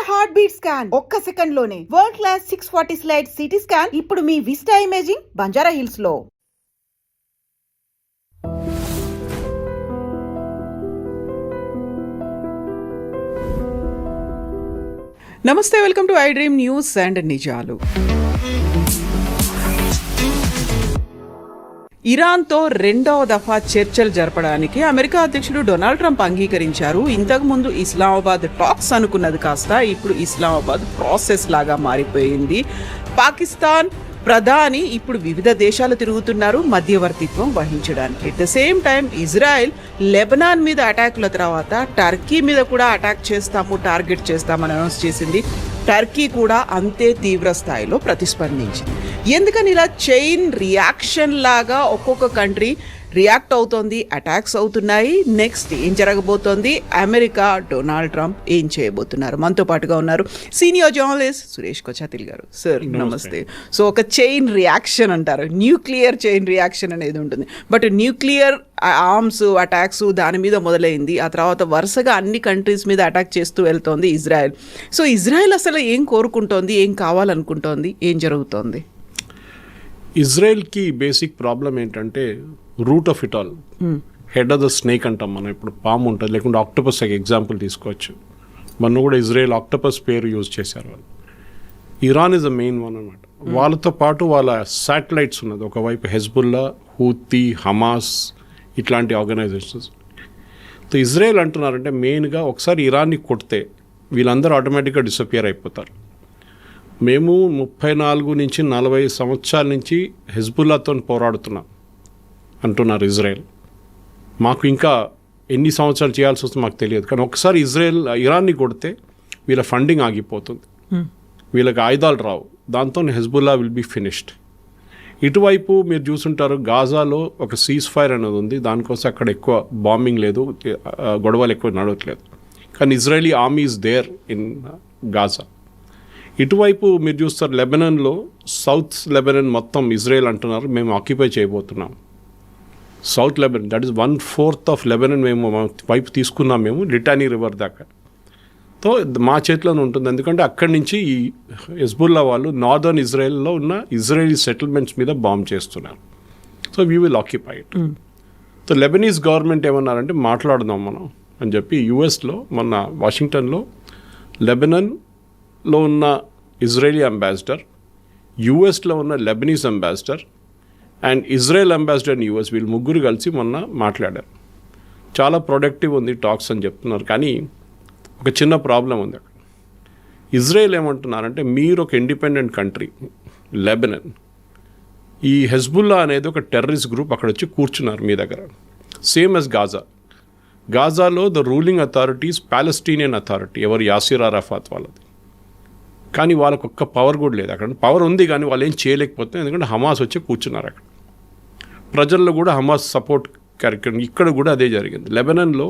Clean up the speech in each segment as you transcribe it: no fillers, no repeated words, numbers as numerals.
Heart beat scan ఒక్క second లోనే world class 640 slide CT scan ఇప్పుడు మీ విస్టా ఇమేజింగ్ బంజారా హిల్స్ లో. నమస్తే, welcome to I dream news and నిజాలు. ఇరాన్తో రెండవ దఫా చర్చలు జరపడానికి అమెరికా అధ్యక్షుడు డొనాల్డ్ ట్రంప్ అంగీకరించారు. ఇంతకుముందు ఇస్లామాబాద్ టాక్స్ అనుకున్నది కాస్త ఇప్పుడు ఇస్లామాబాద్ ప్రాసెస్ లాగా మారిపోయింది. పాకిస్తాన్ ప్రధాని ఇప్పుడు వివిధ దేశాలు తిరుగుతున్నారు మధ్యవర్తిత్వం వహించడానికి. At the same time Israel Lebanon మీద అటాకుల తర్వాత టర్కీ మీద కూడా అటాక్ చేస్తాము, టార్గెట్ చేస్తామని అనౌన్స్ చేసింది. టర్కీ కూడా అంతే తీవ్ర స్థాయిలో ప్రతిస్పందించింది. ఎందుకని ఇలా చైన్ రియాక్షన్ లాగా ఒక్కొక్క కంట్రీ రియాక్ట్ అవుతోంది, అటాక్స్ అవుతున్నాయి. నెక్స్ట్ ఏం జరగబోతోంది, అమెరికా డొనాల్డ్ ట్రంప్ ఏం చేయబోతున్నారు? మనతో పాటుగా ఉన్నారు సీనియర్ జర్నలిస్ట్ సురేష్ కొచాతిల్ గారు. సార్ నమస్తే. సో ఒక చైన్ రియాక్షన్ అంటారు, న్యూక్లియర్ చైన్ రియాక్షన్ అనేది ఉంటుంది. బట్ న్యూక్లియర్ ఆర్మ్స్ అటాక్స్ దాని మీద మొదలైంది, ఆ తర్వాత వరుసగా అన్ని కంట్రీస్ మీద అటాక్ చేస్తూ వెళ్తోంది ఇజ్రాయెల్. సో ఇజ్రాయెల్ అసలు ఏం కోరుకుంటోంది, ఏం కావాలనుకుంటోంది, ఏం జరుగుతోంది? ఇజ్రాయెల్కి బేసిక్ ప్రాబ్లం ఏంటంటే root of it all, head of the snake అంటాం మనం. ఇప్పుడు పాము ఉంటుంది, లేకుంటే ఆక్టోపస్ ఎగ్జాంపుల్ తీసుకోవచ్చు. మొన్న కూడా ఇజ్రాయెల్ ఆక్టోపస్ పేరు యూజ్ చేశారు వాళ్ళు. Iran is the main one అనమాట. వాళ్ళతో పాటు వాళ్ళ శాటిలైట్స్ ఉన్నది, ఒకవైపు హెజ్బుల్లా, హూతీ, హమాస్ ఇట్లాంటి ఆర్గనైజేషన్స్. సో ఇజ్రాయెల్ అంటున్నారంటే మెయిన్గా ఒకసారి ఇరాన్ని కొడితే వీళ్ళందరూ ఆటోమేటిక్గా డిసపియర్ అయిపోతారు. మేము 34 నుంచి 40 సంవత్సరాల నుంచి హెజ్బుల్లాతో పోరాడుతున్నాం అంటున్నారు ఇజ్రాయెల్. మాకు ఇంకా ఎన్ని సంవత్సరాలు చేయాల్సి వస్తుందో మాకు తెలియదు, కానీ ఒకసారి ఇరాన్ని కొడితే వీళ్ళ ఫండింగ్ ఆగిపోతుంది, వీళ్ళకి ఆయుధాలు రావు, దాంతో హెజ్బుల్లా విల్ బీ ఫినిష్డ్. ఇటువైపు మీరు చూసుంటారు, గాజాలో ఒక సీజ్ ఫైర్ అనేది ఉంది, దానికోసం అక్కడ ఎక్కువ బాంబింగ్ లేదు, గొడవలు ఎక్కువ నడవట్లేదు, కానీ Israeli army is there in Gaza. ఇటువైపు మీరు చూస్తారు లెబనాన్లో, సౌత్ లెబనాన్ మొత్తం ఇజ్రాయెల్ అంటున్నారు మేము ఆక్యుపై చేయబోతున్నాం. South Lebanon, that is 1/4 of Lebanon మేము వైపు తీసుకున్నాం, మేము లిటానీ రివర్ దాకా. సో మా చేతిలోనే ఉంటుంది, ఎందుకంటే అక్కడి నుంచి ఈ హెజ్బుల్లా వాళ్ళు నార్దర్న్ ఇజ్రాయెల్లో ఉన్న ఇజ్రాయలీ సెటిల్మెంట్స్ మీద బాంబ్ చేస్తున్నారు. So we will occupy it. So Lebanese government ఏమన్నారంటే మాట్లాడదాం మనం అని చెప్పి యుఎస్లో మొన్న వాషింగ్టన్లో లెబనాన్లో ఉన్న ఇజ్రాయలీ అంబాసిడర్, యుఎస్లో ఉన్న Lebanese ambassador and Israel ambassador in US, వీళ్ళు ముగ్గురు కలిసి మొన్న మాట్లాడారు. చాలా ప్రొడక్టివ్ ఉంది టాక్స్ అని చెప్తున్నారు, కానీ ఒక చిన్న ప్రాబ్లం ఉంది అక్కడ. ఇజ్రాయెల్ ఏమంటున్నారంటే మీరు ఒక ఇండిపెండెంట్ కంట్రీ లెబనాన్, ఈ హెజ్బుల్లా అనేది ఒక టెర్రరిస్ట్ గ్రూప్ అక్కడ వచ్చి కూర్చున్నారు మీ దగ్గర, సేమ్ యాజ్ గాజా. గాజాలో the ruling authorities Palestinian authority, ఎవరు యాసిర్ అరాఫాత్ వాళ్ళది, కానీ వాళ్ళకు ఒక్క పవర్ కూడా లేదు అక్కడ. పవర్ ఉంది కానీ వాళ్ళు ఏం చేయలేకపోతున్నారు, ఎందుకంటే హమాస్ వచ్చి కూర్చున్నారు అక్కడ. ప్రజల్లో కూడా హమాస్ సపోర్ట్ కార్యక్రమం, ఇక్కడ కూడా అదే జరిగింది. లెబనాన్లో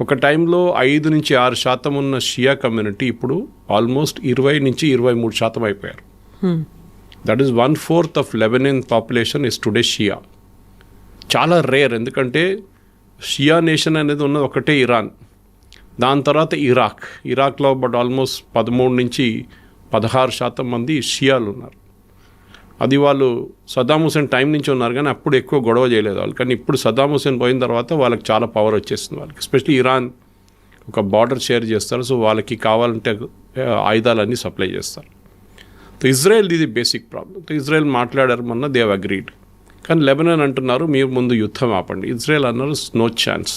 ఒక టైంలో 5 నుంచి 6% ఉన్న షియా కమ్యూనిటీ ఇప్పుడు ఆల్మోస్ట్ 20 నుంచి 23% అయిపోయారు. That is 1/4 of Lebanon population is today Shia. చాలా రేర్, ఎందుకంటే షియా నేషన్ అనేది ఉన్నది ఒకటే ఇరాన్, దాని తర్వాత ఇరాక్లో బట్ ఆల్మోస్ట్ 13 నుంచి 16% మంది షియాలు ఉన్నారు. అది వాళ్ళు సద్దాం హుసేన్ టైం నుంచి ఉన్నారు, కానీ అప్పుడు ఎక్కువ గొడవ చేయలేదు వాళ్ళు. కానీ ఇప్పుడు సద్దాం హుసేన్ పోయిన తర్వాత వాళ్ళకి చాలా పవర్ వచ్చేస్తుంది వాళ్ళకి. ఎస్పెషల్లీ ఇరాన్ ఒక బార్డర్ షేర్ చేస్తారు, సో వాళ్ళకి కావాలంటే ఆయుధాలన్నీ సప్లై చేస్తారు. సో ఇజ్రాయెల్ ఇది బేసిక్ ప్రాబ్లం. సో ఇజ్రాయెల్ మాట్లాడారు మొన్న, దే హావ్ అగ్రీడ్. కానీ లెబనాన్ అంటున్నారు మీరు ముందు యుద్ధం ఆపండి. ఇజ్రాయెల్ అన్నారు no chance,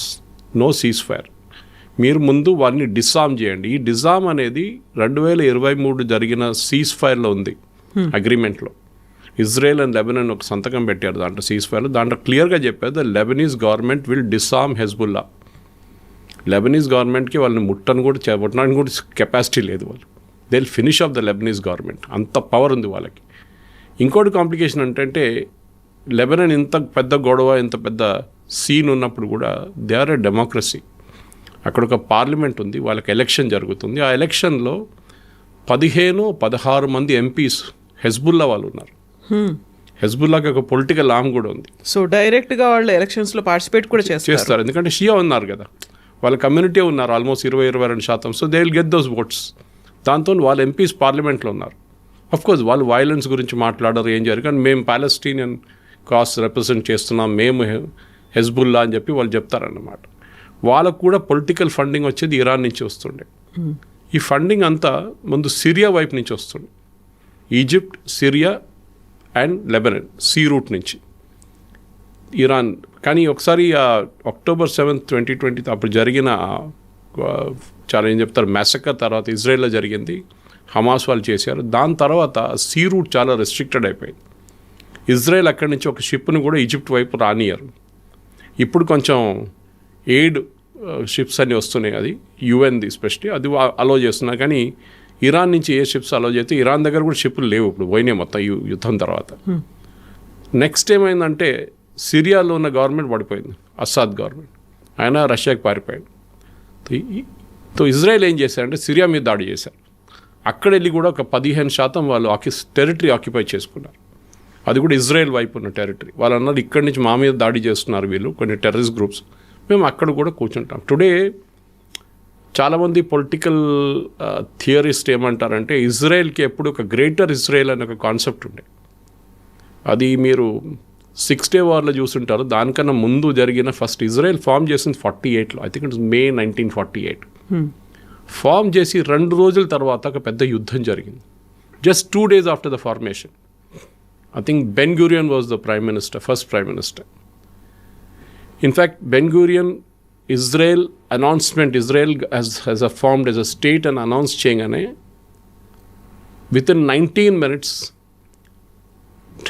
no ceasefire, మీరు ముందు వారిని డిసామ్ చేయండి. ఈ డిసామ్ అనేది 2023 జరిగిన సీజ్ ఫైర్లో ఉంది, అగ్రిమెంట్లో. ఇజ్రాయెల్ అండ్ లెబనాన్ ఒక సంతకం పెట్టారు దాంట్లో సీజ్ ఫైర్లో. దాంట్లో క్లియర్గా చెప్పారు the Lebanese government will disarm Hezbollah. Lebanese గవర్నమెంట్కి వాళ్ళని ముట్టడానికి కూడా కెపాసిటీ లేదు, వాళ్ళు they will finish off the Lebanese government, అంత పవర్ ఉంది వాళ్ళకి. ఇంకోటి కాంప్లికేషన్ ఏంటంటే లెబనాన్ ఇంత పెద్ద గొడవ, ఇంత పెద్ద సీన్ ఉన్నప్పుడు కూడా దే ఆర్ ఎ డెమోక్రసీ. అక్కడ ఒక పార్లమెంట్ ఉంది, వాళ్ళకి ఎలక్షన్ జరుగుతుంది. ఆ ఎలక్షన్లో 15-16 మంది ఎంపీస్ హెజ్బుల్లా వాళ్ళు ఉన్నారు. హెజ్బుల్లాకి ఒక పొలిటికల్ ఆర్మ్ కూడా ఉంది. సో డైరెక్ట్గా వాళ్ళు ఎలక్షన్స్లో పార్టిసిపేట్ కూడా చేస్తారు, ఎందుకంటే షియా ఉన్నారు కదా, వాళ్ళ కమ్యూనిటీ ఉన్నారు almost 20-22%. So they will get those votes. దాంతో వాళ్ళ ఎంపీస్ పార్లమెంట్లో ఉన్నారు. కోర్స్ వాళ్ళు వైలెన్స్ గురించి మాట్లాడారు, ఏం జరిగింది, కానీ మేము పాలెస్టీనియన్ కాస్ రిప్రజెంట్ చేస్తున్నాం, మేము హెజ్బుల్లా అని చెప్పి వాళ్ళు చెప్తారన్నమాట. వాళ్ళకు కూడా పొలిటికల్ ఫండింగ్ వచ్చేది ఇరాన్ నుంచి వస్తుండే. ఈ ఫండింగ్ అంతా ముందు సిరియా వైపు నుంచి వస్తుండే, Egypt, Syria and Lebanon, sea route నుంచి ఇరాన్. కానీ ఒకసారి October 7, 2020 అప్పుడు జరిగిన చాలా ఏం చెప్తారు మ్యాసకర్ తర్వాత ఇజ్రాయెల్లో జరిగింది, హమాస్ వాళ్ళు చేశారు. దాని తర్వాత సీ రూట్ చాలా రెస్ట్రిక్టెడ్ అయిపోయింది. ఇజ్రాయెల్ అక్కడి నుంచి ఒక షిప్ను కూడా ఈజిప్ట్ వైపు రానియరు. ఇప్పుడు కొంచెం ఎయిడ్ షిప్స్ అన్నీ వస్తున్నాయి, అది యుఎన్ది స్పెషల్లీ, అది అలో చేస్తున్నారు. కానీ ఇరాన్ నుంచి ఏ షిప్స్ అలో చేస్తే ఇరాన్ దగ్గర కూడా షిప్లు లేవు, ఇప్పుడు పోయినాయి మొత్తం యుద్ధం తర్వాత. నెక్స్ట్ ఏమైందంటే సిరియాలో ఉన్న గవర్నమెంట్ పడిపోయింది, అస్సాద్ గవర్నమెంట్, ఆయన రష్యాకి పారిపోయాడు. తో ఇజ్రాయెల్ ఏం చేశారంటే సిరియా మీద దాడి చేశారు. అక్కడ వెళ్ళి కూడా ఒక 15% వాళ్ళు టెరిటరీ ఆక్యుపై చేసుకున్నారు. అది కూడా ఇజ్రాయెల్ వైపు ఉన్న టెరిటరీ. వాళ్ళు అన్నారు ఇక్కడి నుంచి మా మీద దాడి చేస్తున్నారు వీళ్ళు, కొన్ని టెర్రరిస్ట్ గ్రూప్స్, మేము అక్కడ కూడా కూర్చుంటాం. టుడే చాలామంది పొలిటికల్ థియరిస్ట్ ఏమంటారంటే ఇజ్రాయెల్కి ఎప్పుడు ఒక గ్రేటర్ ఇజ్రాయెల్ అనే ఒక కాన్సెప్ట్ ఉండే. అది మీరు 6 Day వార్లో చూస్తుంటారు. దానికన్నా ముందు జరిగిన ఫస్ట్ ఇజ్రాయెల్ ఫామ్ చేసింది 48లో, I think it's May 1948. Form చేసి 2 రోజుల తర్వాత ఒక పెద్ద యుద్ధం జరిగింది. Just 2 days after the formation. I think Ben Gurion was the prime minister, first prime minister. In fact, Ben Gurion, Israel announcement, Israel has formed as a state and announced cheyangane, within 19 minutes,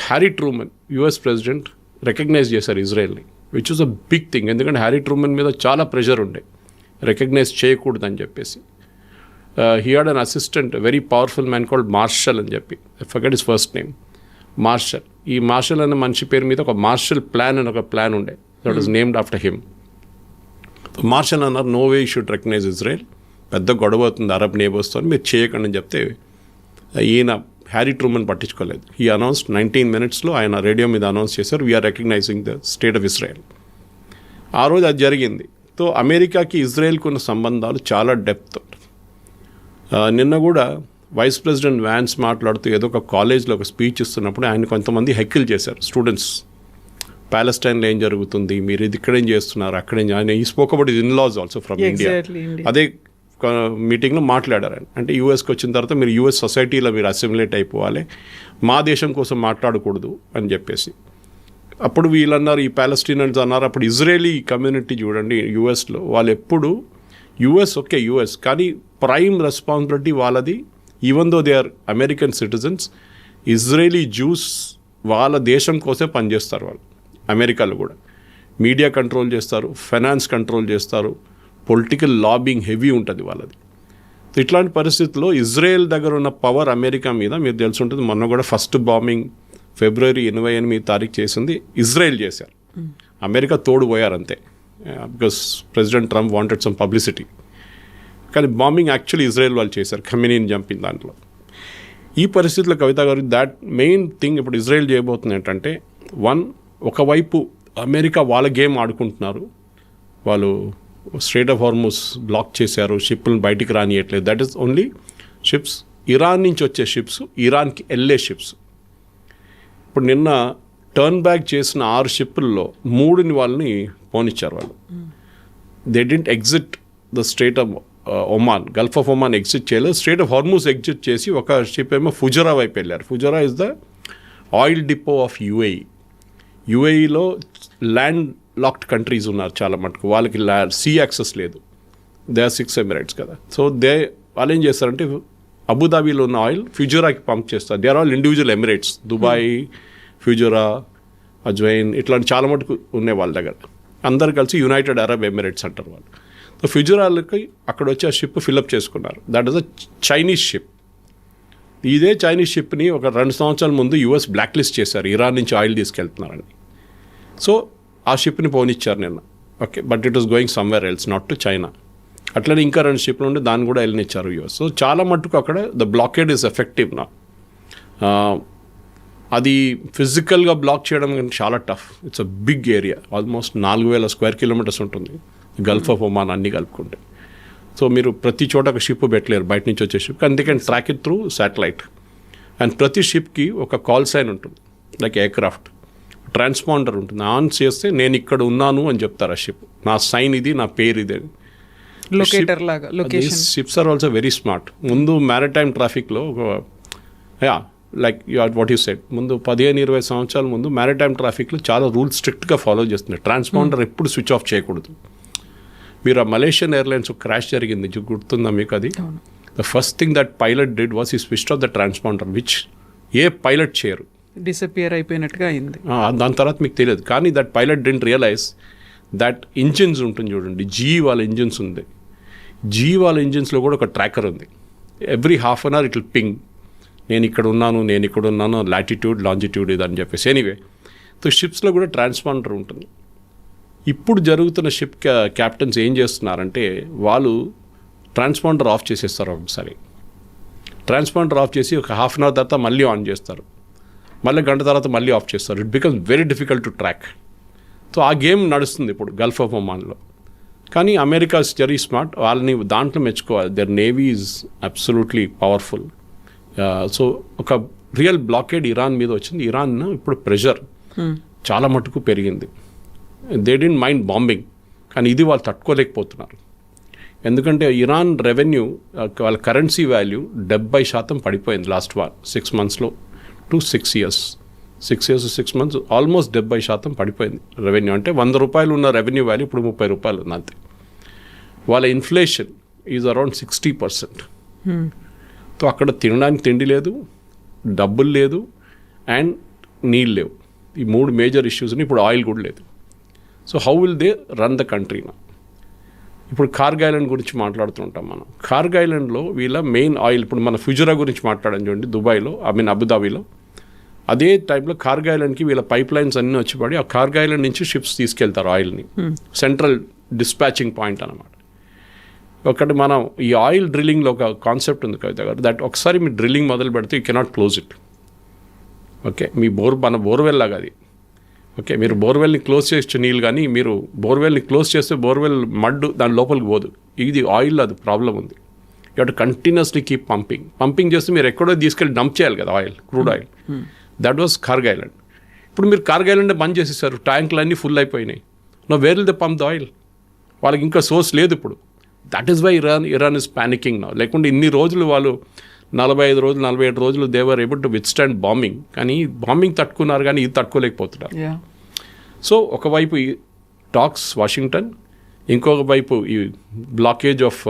Harry Truman, US president, recognized చేశారు ఇజ్రాయెల్ని, which was a big thing. ఎందుకంటే Harry Truman మీద చాలా pressure ఉండే recognize చేయకూడదని చెప్పేసి. He had an assistant, very powerful man called Marshall అని చెప్పి, I forget his first name, Marshall. ఈ మార్షల్ అనే మనిషి పేరు మీద ఒక మార్షల్ ప్లాన్ అని ఒక ప్లాన్ ఉండే, that is named after him. Marshall అన్నారు no way you should recognize Israel, పెద్ద గొడవ అవుతుంది అరబ్ నేబర్స్తో, మీరు చేయకండి అని చెప్తే ఈయన హ్యారీ ట్రూమన్ పట్టించుకోలేదు. ఈ అనౌన్స్డ్ 19 minutesలో ఆయన రేడియో మీద అనౌన్స్ చేశారు we're recognising the state of Israel. ఆ రోజు అది జరిగింది. తో అమెరికాకి ఇజ్రాయెల్కి ఉన్న సంబంధాలు చాలా డెప్త్. నిన్న కూడా వైస్ ప్రెసిడెంట్ వ్యాన్స్ మాట్లాడుతూ ఏదో ఒక కాలేజ్లో ఒక స్పీచ్ ఇస్తున్నప్పుడు ఆయన కొంతమంది హెక్కిల్ చేశారు స్టూడెంట్స్. ప్యాలెస్టైన్లో ఏం జరుగుతుంది, మీరు ఇది ఇక్కడేం చేస్తున్నారు, అక్కడేం, ఆయన ఈ spoke about his in-laws also from India. అదే మీటింగ్లో మాట్లాడారు ఆయన. అంటే యూఎస్కి వచ్చిన తర్వాత మీరు యూఎస్ సొసైటీలో మీరు అసిమిలేట్ అయిపోవాలి, మా దేశం కోసం మాట్లాడకూడదు అని చెప్పేసి. అప్పుడు వీళ్ళన్నారు, ఈ ప్యాలెస్టీనియన్స్ అన్నారు. అప్పుడు ఇజ్రాయేలీ కమ్యూనిటీ చూడండి యూఎస్లో, వాళ్ళు ఎప్పుడు యూఎస్ ఓకే యూఎస్, కానీ ప్రైమ్ రెస్పాన్సిబిలిటీ వాళ్ళది. Even though they are American citizens, Israeli Jews వాళ్ళ దేశం కోసమే పనిచేస్తారు వాళ్ళు. అమెరికాలో కూడా మీడియా కంట్రోల్ చేస్తారు, ఫైనాన్స్ కంట్రోల్ చేస్తారు, పొలిటికల్ లాబింగ్ హెవీ ఉంటుంది వాళ్ళది. ఇట్లాంటి పరిస్థితుల్లో ఇజ్రాయెల్ దగ్గర ఉన్న పవర్ అమెరికా మీద మీరు తెలిసి ఉంటుంది. మొన్న కూడా ఫస్ట్ బాంబింగ్ February 28 చేసింది ఇజ్రాయెల్ చేశారు, అమెరికా తోడు పోయారు అంతే, because president Trump wanted some publicity. కానీ బాంబింగ్ యాక్చువల్లీ ఇజ్రాయెల్ వాళ్ళు చేశారు, ఖమేనీని చంపిన దాంట్లో. ఈ పరిస్థితుల్లో కవిత గారు దాట్ మెయిన్ థింగ్ ఇప్పుడు ఇజ్రాయెల్ చేయబోతుంది ఏంటంటే, ఒకవైపు అమెరికా వాళ్ళ గేమ్ ఆడుకుంటున్నారు, వాళ్ళు స్ట్రైట్ ఆఫ్ హార్మూజ్ బ్లాక్ చేశారు, షిప్లను బయటికి రానియట్లేదు. That is only ships, Iran నుంచి వచ్చే షిప్స్, ఇరాన్కి వెళ్ళే షిప్స్. ఇప్పుడు నిన్న టర్న్ బ్యాక్ చేసిన 6 షిప్పుల్లో 3 వాళ్ళని పోనిచ్చారు వాళ్ళు. They didn't exit the strait of Oman, gulf of Oman exit చేయలేదు, స్ట్రైట్ ఆఫ్ హార్మూజ్ ఎగ్జిట్ చేసి ఒక షిప్ ఏమో ఫుజరా వైపు వెళ్ళారు. Fujairah is the oil depot of UAE. యుఏఈలో ల్యాండ్ లాక్డ్ కంట్రీస్ ఉన్నారు చాలా మటుకు, వాళ్ళకి సీ యాక్సెస్ లేదు. దే ఆర్ 6 ఎమిరేట్స్ కదా. సో వాళ్ళు ఏం చేస్తారంటే అబుదాబీలో ఉన్న ఆయిల్ ఫ్యూజరాకి పంప్ చేస్తారు. They are all individual emirates, Dubai, Fujairah, అజ్వైన్, ఇట్లాంటి చాలా మటుకు ఉన్నాయి వాళ్ళ దగ్గర. అందరు కలిసి యునైటెడ్ అరబ్ ఎమిరేట్స్ అంటారు వాళ్ళు. సో ఫ్యూజరాలకి అక్కడ వచ్చి ఆ షిప్ ఫిల్అప్ చేసుకున్నారు. That is a Chinese ship. ఇదే చైనీస్ షిప్ని ఒక 2 సంవత్సరాల ముందు యుఎస్ బ్లాక్ లిస్ట్ చేశారు, ఇరాన్ నుంచి ఆయిల్ తీసుకెళ్తున్నారని. సో ఆ షిప్ని పోనిచ్చారు నిన్న. Okay, but it was going somewhere else, not to China. అట్లనే ఇంకా 2 షిప్లు ఉండి దాన్ని కూడా వెళ్ళనిచ్చారు యుఎస్. సో చాలా మట్టుకు అక్కడ ద బ్లాకేడ్ ఈజ్ ఎఫెక్టివ్ నా. అది ఫిజికల్గా బ్లాక్ చేయడం కానీ చాలా tough. It's a big area, almost 4,000 square kilometers ఉంటుంది గల్ఫ్ ఆఫ్ ఒమాన్ అన్నీ కలుపుకుంటే. సో మీరు ప్రతి చోట ఒక షిప్ పెట్టలేరు బయట నుంచి వచ్చే షిప్, అందుకని track it through satellite. And ప్రతి షిప్కి ఒక కాల్ సైన్ ఉంటుంది, లైక్ ఎయిర్క్రాఫ్ట్ ట్రాన్స్పాండర్ ఉంటుంది. ఆన్ చేస్తే నేను ఇక్కడ ఉన్నాను అని చెప్తారు ఆ షిప్, నా సైన్ ఇది, నా పేరు ఇది అని. లొకేటర్ లాగా location. Ships are also very smart. ముందు మ్యారిటైమ్ ట్రాఫిక్లో లైక్ వాట్ యూ సెడ్, ముందు 15-20 సంవత్సరాల ముందు మ్యారిటైమ్ ట్రాఫిక్లో చాలా రూల్స్ స్ట్రిక్ట్గా ఫాలో చేస్తున్నారు. ట్రాన్స్పాండర్ ఎప్పుడు స్విచ్ ఆఫ్ చేయకూడదు. మీరు ఆ మలేషియన్ ఎయిర్లైన్స్ క్రాష్ జరిగింది గుర్తుందా మీకు? అది the first thing that pilot did was ఈ switch off the transponder, which ఏ పైలట్ చేయరు, డిసపియర్ అయిపోయినట్టుగా అయింది. దాని తర్వాత మీకు తెలియదు. కానీ that pilot didn't realize that engines ఉంటుంది చూడండి, వాళ్ళ ఇంజిన్స్ ఉంది. వాళ్ళ ఇంజిన్స్లో కూడా ఒక ట్రాకర్ ఉంది. Every half an hour it will ping, నేను ఇక్కడ ఉన్నాను, లాటిట్యూడ్ లాంజిట్యూడ్ ఇది అని చెప్పేసి. ఎనీవే, సో షిప్స్లో కూడా ట్రాన్స్పాండర్ ఉంటుంది. ఇప్పుడు జరుగుతున్న షిప్ క్యాప్టెన్స్ ఏం చేస్తున్నారంటే వాళ్ళు ట్రాన్స్పాండర్ ఆఫ్ చేసేస్తారు. ఒకసారి ట్రాన్స్పాండర్ ఆఫ్ చేసి ఒక హాఫ్ అన్ అవర్ తర్వాత మళ్ళీ ఆన్ చేస్తారు, మళ్ళీ గంట తర్వాత మళ్ళీ ఆఫ్ చేస్తారు. It becomes very difficult to track. So ఆ గేమ్ నడుస్తుంది ఇప్పుడు గల్ఫ్ ఆఫ్ ఒమాన్లో. కానీ అమెరికా ఇస్ వెరీ స్మార్ట్, వాళ్ళని దాంట్లో మెచ్చుకోవాలి. Their navy is absolutely powerful. So ఒక రియల్ బ్లాకేడ్ ఇరాన్ మీద వచ్చింది. ఇరాన్ ఇప్పుడు ప్రెషర్ చాలా మటుకు పెరిగింది. దే డింట్ మైండ్ బాంబింగ్, కానీ ఇది వాళ్ళు తట్టుకోలేకపోతున్నారు. ఎందుకంటే ఇరాన్ రెవెన్యూ, వాళ్ళ కరెన్సీ వాల్యూ 70% పడిపోయింది లాస్ట్ 6 monthsలో టు 6 years. 6 months ఆల్మోస్ట్ 70% పడిపోయింది రెవెన్యూ. అంటే 100 రూపాయలు ఉన్న రెవెన్యూ వాల్యూ ఇప్పుడు 30 రూపాయలు ఉంది అంతే. వాళ్ళ ఇన్ఫ్లేషన్ ఈజ్ అరౌండ్ 60%. సో అక్కడ తినడానికి తిండి లేదు, డబ్బులు లేదు, అండ్ నీళ్ళు లేవు. ఈ 3 మేజర్ ఇష్యూస్ని. ఇప్పుడు ఆయిల్ కూడా లేదు. So how will they run the country నా? ఇప్పుడు కార్గ్ ఐలాండ్ గురించి మాట్లాడుతుంటాం మనం. కార్గ్ ఐలాండ్లో వీళ్ళ మెయిన్ ఆయిల్, ఇప్పుడు మన ఫుజరా గురించి మాట్లాడడం చూడండి దుబాయ్లో, అబుదాబిలో. అదే టైంలో కార్గ్ ఐలాండ్కి వీళ్ళ పైప్ లైన్స్ అన్నీ వచ్చి పడి ఆ కార్గ్ ఐలాండ్ నుంచి షిప్స్ తీసుకెళ్తారు ఆయిల్ని. సెంట్రల్ డిస్పాచింగ్ పాయింట్ అన్నమాట. ఒకటి మనం ఈ ఆయిల్ డ్రిల్లింగ్లో ఒక కాన్సెప్ట్ ఉంది కవిత గారు, దట్ ఒకసారి మీ డ్రిల్లింగ్ మొదలు పెడితే you cannot close it. Okay, మీ మన బోర్వెల్ లాగా అది. ఓకే, మీరు బోర్వెల్ని క్లోజ్ చేస్తే నీళ్ళు, కానీ మీరు బోర్వెల్ని క్లోజ్ చేస్తే బోర్వెల్ మడ్డు దాని లోపలికి పోదు. ఇది ఆయిల్, అది ప్రాబ్లం ఉంది. You have to continuously keep pumping చేస్తే మీరు ఎక్కడో తీసుకెళ్ళి డంప్ చేయాలి కదా oil, crude oil. That was కార్గ్ island. ఇప్పుడు మీరు కార్గ్ ఐలాండ్ బంద్ చేసేసారు, ట్యాంకులు అన్నీ ఫుల్ అయిపోయినాయి. Where will the pump the oil? వాళ్ళకి ఇంకా సోర్స్ లేదు ఇప్పుడు. That is why Iran is panicking now. లేకుంటే ఇన్ని రోజులు వాళ్ళు 45 రోజులు 47 రోజులు they were able to withstand bombing. కానీ బాంబింగ్ తట్టుకున్నారు, కానీ ఇది తట్టుకోలేకపోతున్నారు. సో ఒకవైపు ఈ టాక్స్ వాషింగ్టన్, ఇంకొక వైపు ఈ blockage of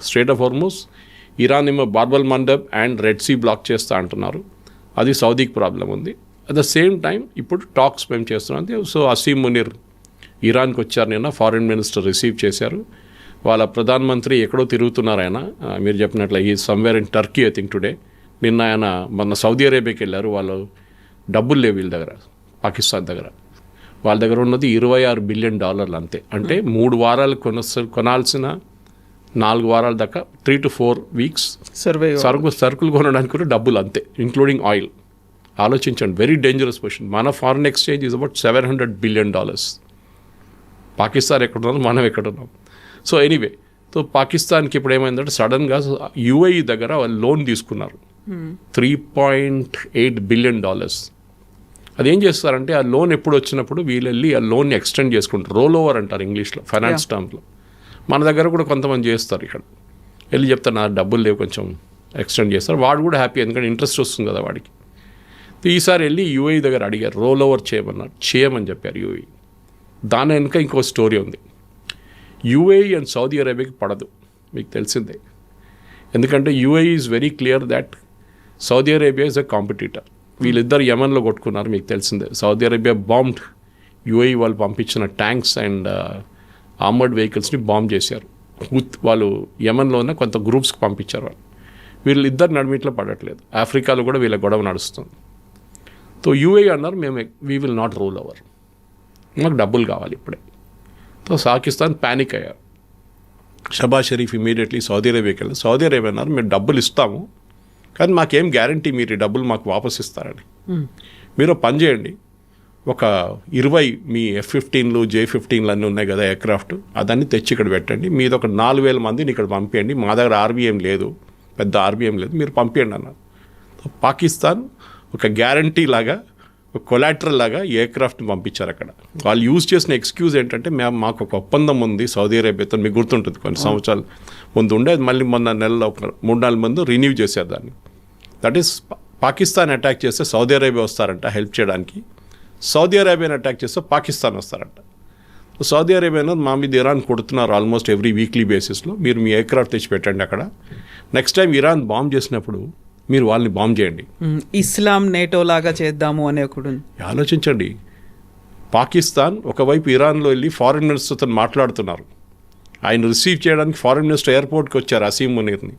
straight of Hormuz. Iran ఏమో బార్బల్ మండబ్ అండ్ రెడ్ సీ బ్లాక్ చేస్తా అంటున్నారు. అది సౌదీకి ప్రాబ్లం ఉంది. అట్ ద సేమ్ టైం ఇప్పుడు టాక్స్ మేము చేస్తున్నాం. సో అసీమ్ మునీర్ ఇరాన్కి వచ్చారు, నిన్న ఫారిన్ మినిస్టర్ రిసీవ్ చేశారు. వాళ్ళ ప్రధానమంత్రి ఎక్కడో తిరుగుతున్నారు ఆయన, మీరు చెప్పినట్లు ఈ somewhere in Turkey I think today. నిన్న ఆయన మన సౌదీ అరేబియాకి వెళ్ళారు. వాళ్ళు డబ్బులు లేవు వీళ్ళ దగ్గర, పాకిస్తాన్ దగ్గర. వాళ్ళ దగ్గర ఉన్నది $26 బిలియన్ అంతే. అంటే 3 వారాలు కొనాల్సిన 4 వారాల దాకా 3 to 4 weeks సరుకులు కొనడానికి కూడా డబ్బులు అంతే, ఇంక్లూడింగ్ ఆయిల్. ఆలోచించండి, వెరీ డేంజరస్ పొజిషన్. మన foreign exchange is about $700 billion. Pakistan ఎక్కడున్నాం, మనం ఎక్కడున్నాం. సో ఎనీవే, సో పాకిస్తాన్కి ఇప్పుడు ఏమైందంటే సడన్గా UAE దగ్గర వాళ్ళు లోన్ తీసుకున్నారు $3.8 బిలియన్. అదేం చేస్తారంటే ఆ లోన్ ఎప్పుడు వచ్చినప్పుడు వీళ్ళు వెళ్ళి ఆ లోన్ని ఎక్స్టెండ్ చేసుకుంటారు. రోల్ ఓవర్ అంటారు ఇంగ్లీష్లో, ఫైనాన్స్ టర్మ్స్లో. మన దగ్గర కూడా కొంతమంది చేస్తారు. ఇక్కడ వెళ్ళి చెప్తారు నా డబ్బులు లేవు, కొంచెం ఎక్స్టెండ్ చేస్తారు. వాడు కూడా హ్యాపీ, ఎందుకంటే ఇంట్రెస్ట్ వస్తుంది కదా వాడికి. ఈసారి వెళ్ళి UAE దగ్గర అడిగారు, రోల్ ఓవర్ చేయమని చెప్పారు UAE. దాని వెనుక ఇంకో స్టోరీ ఉంది. UAE అండ్ సౌదీ అరేబియాకి పడదు, మీకు తెలిసిందే. ఎందుకంటే UAE is very clear that Saudi Arabia is a competitor. వీళ్ళిద్దరు యమన్లో కొట్టుకున్నారు, మీకు తెలిసిందే. సౌదీ అరేబియా బాంబ్డ్ UAE వాళ్ళు పంపించిన ట్యాంక్స్ అండ్ ఆర్మర్డ్ వెహికల్స్ని బాంబ్ చేశారు. వాళ్ళు యమన్లో ఉన్న కొంత గ్రూప్స్కి పంపించారు. వీళ్ళిద్దరు నడిమిట్లో పడట్లేదు. ఆఫ్రికాలో కూడా వీళ్ళ గొడవ నడుస్తుంది. సో UAE అన్నారు, మేము we will not rule over, మాకు డబ్బులు కావాలి ఇప్పుడే. సో పాకిస్తాన్ ప్యానిక్ అయ్యారు. షబాజ్ షరీఫ్ ఇమీడియట్లీ సౌదీ అరేబియాకి వెళ్ళి సౌదీ అరేబియా అన్నారు, మేము డబ్బులు ఇస్తాము, కానీ మాకేం గ్యారంటీ మీరు ఈ డబ్బులు మాకు వాపస్ ఇస్తారని. మీరు పని చేయండి, ఒక 20 మీ F-15లు J-15లు అన్నీ ఉన్నాయి కదా ఎయిర్క్రాఫ్ట్, అదన్నీ తెచ్చి ఇక్కడ పెట్టండి, మీది ఒక 4,000 మందిని ఇక్కడ పంపించండి, మా దగ్గర ఆర్బీఎం లేదు, పెద్ద ఆర్బీఎం లేదు, మీరు పంపించండి అన్నారు. పాకిస్తాన్ ఒక గ్యారంటీ లాగా, ఒక కొలాటరల్ లాగా ఎయిర్క్రాఫ్ట్ని పంపించారు అక్కడ. వాళ్ళు యూజ్ చేసిన ఎక్స్క్యూజ్ ఏంటంటే, మాకు ఒక ఒప్పందం ఉంది సౌదీ అరేబియాతో, మీకు గుర్తుంటుంది కొన్ని సంవత్సరాల ముందు ఉండే, అది మళ్ళీ మొన్న నెలలో ఒక 3-4 మంది రిన్యూ చేశారు దాన్ని. దట్ ఈస్ పాకిస్తాన్ అటాక్ చేస్తే సౌదీ అరేబియా వస్తారంట హెల్ప్ చేయడానికి, సౌదీ అరేబియాని అటాక్ చేస్తే పాకిస్తాన్ వస్తారంట. సౌదీ అరేబియాలో మా మీద ఇరాన్ కొడుతున్నారు ఆల్మోస్ట్ ఎవ్రీ వీక్లీ బేసిస్లో, మీరు మీ ఎయిర్క్రాఫ్ట్ తెచ్చి పెట్టండి అక్కడ, నెక్స్ట్ టైం ఇరాన్ బాంబ్ చేసినప్పుడు మీరు వాళ్ళని బాంబ్ చేయండి. ఇస్లాం నేటో లాగా చేద్దాము అనే ఒకడు ఆలోచించండి. పాకిస్తాన్ ఒకవైపు ఇరాన్లో వెళ్ళి ఫారిన్ మినిస్టర్తో మాట్లాడుతున్నారు, ఆయన రిసీవ్ చేయడానికి ఫారిన్ మినిస్టర్ ఎయిర్పోర్ట్కి వచ్చారు అసీం మునీర్ని,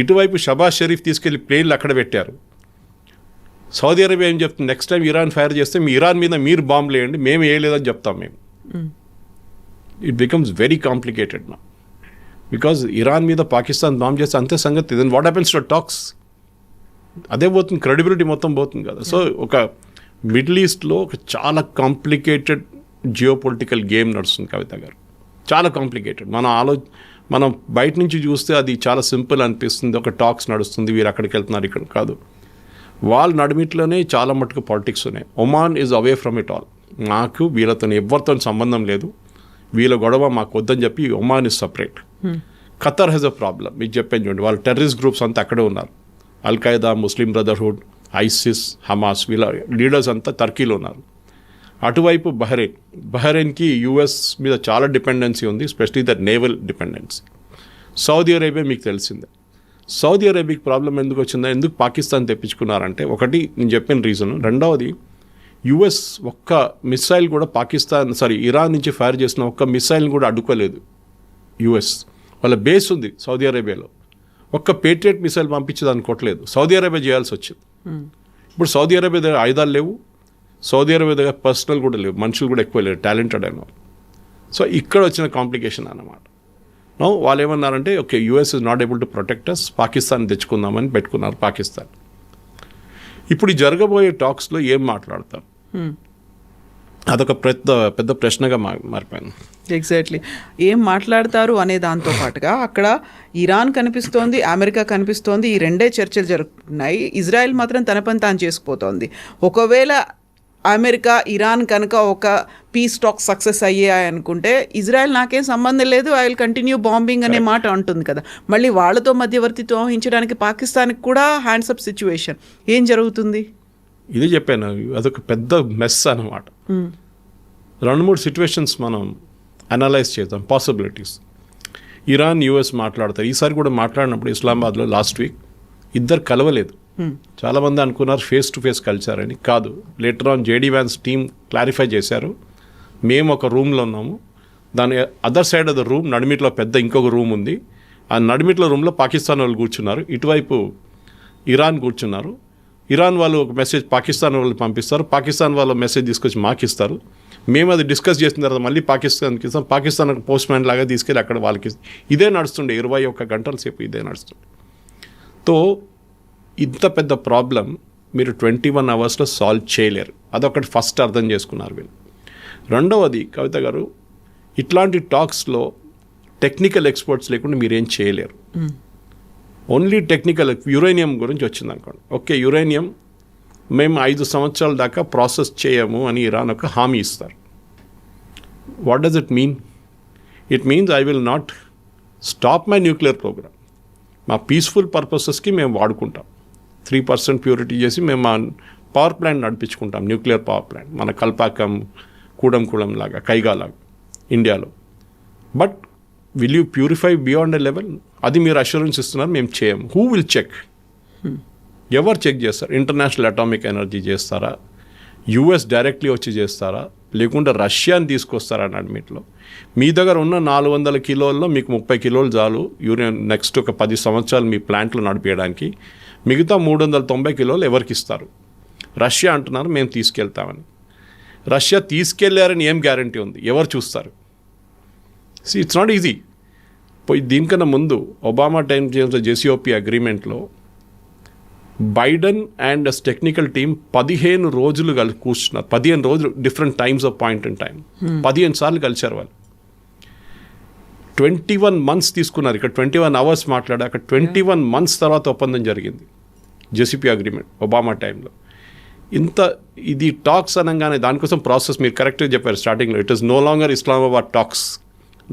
ఇటువైపు షబాజ్ షరీఫ్ తీసుకెళ్లి ప్లేన్లు అక్కడ పెట్టారు. సౌదీ అరేబియా ఏం చెప్తుంది, నెక్స్ట్ టైం ఇరాన్ ఫైర్ చేస్తే మీ ఇరాన్ మీద మీరు బాంబులు వేయండి, మేము వేయలేదని చెప్తాం మేము. ఇట్ బికమ్స్ వెరీ కాంప్లికేటెడ్ నా, బికాజ్ ఇరాన్ మీద పాకిస్తాన్ బాంబ్ చేస్తే అంతే సంగతి. Then what happens to talks, అదే పోతుంది, క్రెడిబిలిటీ మొత్తం పోతుంది కదా. సో ఒక మిడిల్ ఈస్ట్లో ఒక చాలా కాంప్లికేటెడ్ జియో పొలిటికల్ గేమ్ నడుస్తుంది కవిత గారు, చాలా కాంప్లికేటెడ్. మనం బయట నుంచి చూస్తే అది చాలా సింపుల్ అనిపిస్తుంది, ఒక టాక్స్ నడుస్తుంది, వీరు అక్కడికి వెళ్తున్నారు, ఇక్కడ కాదు. వాళ్ళ నడిమిట్లోనే చాలా మటుకు పాలిటిక్స్ ఉన్నాయి. Oman is away from it all, మాకు వీళ్ళతో ఎవరితో సంబంధం లేదు, వీళ్ళ గొడవ మాకు వద్దని చెప్పి Oman is separate. Qatar has a problem, మీకు చెప్పాను చూడండి, వాళ్ళ టెర్రరిస్ట్ గ్రూప్స్ అంతా అక్కడే ఉన్నారు, Al-Qaeda, Muslim Brotherhood, ISIS, Hamas, వీళ్ళ లీడర్స్ అంతా టర్కీలో ఉన్నారు. అటువైపు బహ్రెయిన్కి యూఎస్ మీద చాలా డిపెండెన్సీ ఉంది, especially the naval dependency. Saudi Arabia మీకు తెలిసిందే. సౌదీ అరేబియాకి ప్రాబ్లం ఎందుకు వచ్చిందో, ఎందుకు పాకిస్తాన్ తెప్పించుకున్నారంటే, ఒకటి నేను చెప్పిన రీజన్, రెండవది యుఎస్ ఒక్క మిసైల్ కూడా ఇరాన్ నుంచి ఫైర్ చేసిన ఒక్క మిసైల్ని కూడా అడ్డుకోలేదు యుఎస్. వాళ్ళ బేస్ ఉంది సౌదీ అరేబియాలో, ఒక్క పేట్రియట్ మిసైల్ పంపించేదాన్ని కొట్టలేదు, సౌదీ అరేబియా చేయాల్సి వచ్చింది. ఇప్పుడు సౌదీ అరేబియా దగ్గర ఆయుధాలు లేవు, సౌదీ అరేబియా దగ్గర పర్సనల్ కూడా లేవు, మనుషులు కూడా ఎక్కువ లేరు, టాలెంటెడ్ అయిన వాళ్ళు. సో ఇక్కడ వచ్చిన కాంప్లికేషన్ అన్నమాట. నో వాళ్ళు ఏమన్నారంటే, okay US is not able to protect us, Pakistan తెచ్చుకుందామని పెట్టుకున్నారు పాకిస్తాన్. ఇప్పుడు ఈ జరగబోయే టాక్స్లో ఏం మాట్లాడతారు, అదొక పెద్ద ప్రశ్నగా మారిపోయింది. ఎగ్జాక్ట్లీ ఏం మాట్లాడతారు అనే దాంతో పాటుగా అక్కడ ఇరాన్ కనిపిస్తోంది, అమెరికా కనిపిస్తోంది, ఈ రెండే చర్చలు జరుగుతున్నాయి. ఇజ్రాయెల్ మాత్రం తన పని తాను చేసుకుపోతోంది. ఒకవేళ అమెరికా ఇరాన్ కనుక ఒక పీస్ టాక్ సక్సెస్ అయ్యాయి అనుకుంటే, ఇజ్రాయెల్ నాకేం సంబంధం లేదు, ఐ విల్ కంటిన్యూ బాంబింగ్ అనే మాట అంటుంది కదా. మళ్ళీ వాళ్ళతో మధ్యవర్తిత్వం వహించడానికి పాకిస్తాన్కి కూడా హ్యాండ్సప్ సిచ్యువేషన్. ఏం జరుగుతుంది? ఇదే చెప్పాను, అదొక పెద్ద మెస్ అన్నమాట. 2-3 సిచ్యువేషన్స్ మనం అనలైజ్ చేద్దాం, పాసిబిలిటీస్. ఇరాన్ యూఎస్ మాట్లాడతారు, ఈసారి కూడా మాట్లాడినప్పుడు ఇస్లామాబాద్లో లాస్ట్ వీక్ ఇద్దరు కలవలేదు. చాలామంది అనుకున్నారు ఫేస్ టు ఫేస్ కలిశారని, కాదు. Later on JD Vance team clarify చేశారు, మేము ఒక రూమ్లో ఉన్నాము, దాని other side of the room నడిమిట్లో పెద్ద ఇంకొక రూమ్ ఉంది, ఆ నడిమిట్లో రూమ్లో పాకిస్తాన్ వాళ్ళు కూర్చున్నారు, ఇటువైపు ఇరాన్ కూర్చున్నారు. ఇరాన్ వాళ్ళు ఒక మెసేజ్ పాకిస్తాన్ వాళ్ళు పంపిస్తారు, పాకిస్తాన్ వాళ్ళ మెసేజ్ తీసుకొచ్చి మాకు ఇస్తారు, మేము అది డిస్కస్ చేసిన తర్వాత మళ్ళీ పాకిస్తాన్కి ఇస్తాం, పాకిస్తాన్ పోస్ట్ మ్యాన్ లాగా తీసుకెళ్ళి అక్కడ వాళ్ళకి ఇదే నడుస్తుండే 21 గంటల సేపు ఇదే నడుస్తుండే. తో ఇంత పెద్ద ప్రాబ్లం మీరు 21 అవర్స్లో సాల్వ్ చేయలేరు, అదొకటి ఫస్ట్ అర్థం చేసుకున్నారు వీళ్ళు. రెండవది కవిత గారు, ఇట్లాంటి టాక్స్లో టెక్నికల్ ఎక్స్పర్ట్స్ లేకుండా మీరేం చేయలేరు. ఓన్లీ టెక్నికల్, యురేనియం గురించి వచ్చింది అనుకోండి, ఓకే యురేనియం మేము 5 సంవత్సరాల దాకా ప్రాసెస్ చేయము అని ఇరాన్ ఒక హామీ ఇస్తారు. What does it mean? It means I will not stop my nuclear program, మా పీస్ఫుల్ పర్పసెస్కి మేము వాడుకుంటాం, 3% ప్యూరిటీ చేసి మేము మా పవర్ ప్లాంట్ నడిపించుకుంటాం, న్యూక్లియర్ పవర్ ప్లాంట్ మన కల్పాకం కూడం లాగా కైగా లాగా ఇండియాలో. But will you purify beyond a level? అది మీరు అష్యూరెన్స్ ఇస్తున్నారు, మేము చేయము. Who will check? ఎవరు చెక్ చేస్తారు? ఇంటర్నేషనల్ అటామిక్ ఎనర్జీ చేస్తారా, యూఎస్ డైరెక్ట్లీ వచ్చి చేస్తారా, లేకుంటే రష్యాని తీసుకొస్తారా అన్నింటిలో? మీ దగ్గర ఉన్న 400 కిలోల్లో మీకు 30 కిలోలు చాలు యూరేనియం నెక్స్ట్ ఒక 10 సంవత్సరాలు మీ ప్లాంట్లో నడిపేయడానికి, మిగతా 390 కిలోలు ఎవరికి ఇస్తారు? రష్యా అంటున్నారు మేము తీసుకెళ్తామని. రష్యా తీసుకెళ్లారని ఏం గ్యారంటీ ఉంది? ఎవరు చూస్తారు? It's not easy. దీనికన్నా ముందు ఒబామా టైం చేసిన జెసిఓపి అగ్రిమెంట్లో బైడెన్ అండ్ టెక్నికల్ టీమ్ 15 రోజులు కూర్చున్నారు. 15 రోజులు different times of point in time 15 సార్లు కలిశారు వాళ్ళు. 21 months తీసుకున్నారు. ఇక్కడ 21 hours మాట్లాడా, అక్కడ 21 months తర్వాత ఒప్పందం జరిగింది. జెసిపి అగ్రిమెంట్ ఒబామా టైంలో. ఇది టాక్స్ అనగానే దానికోసం ప్రాసెస్ మీరు కరెక్ట్గా చెప్పారు స్టార్టింగ్లో. It is no longer Islamabad talks,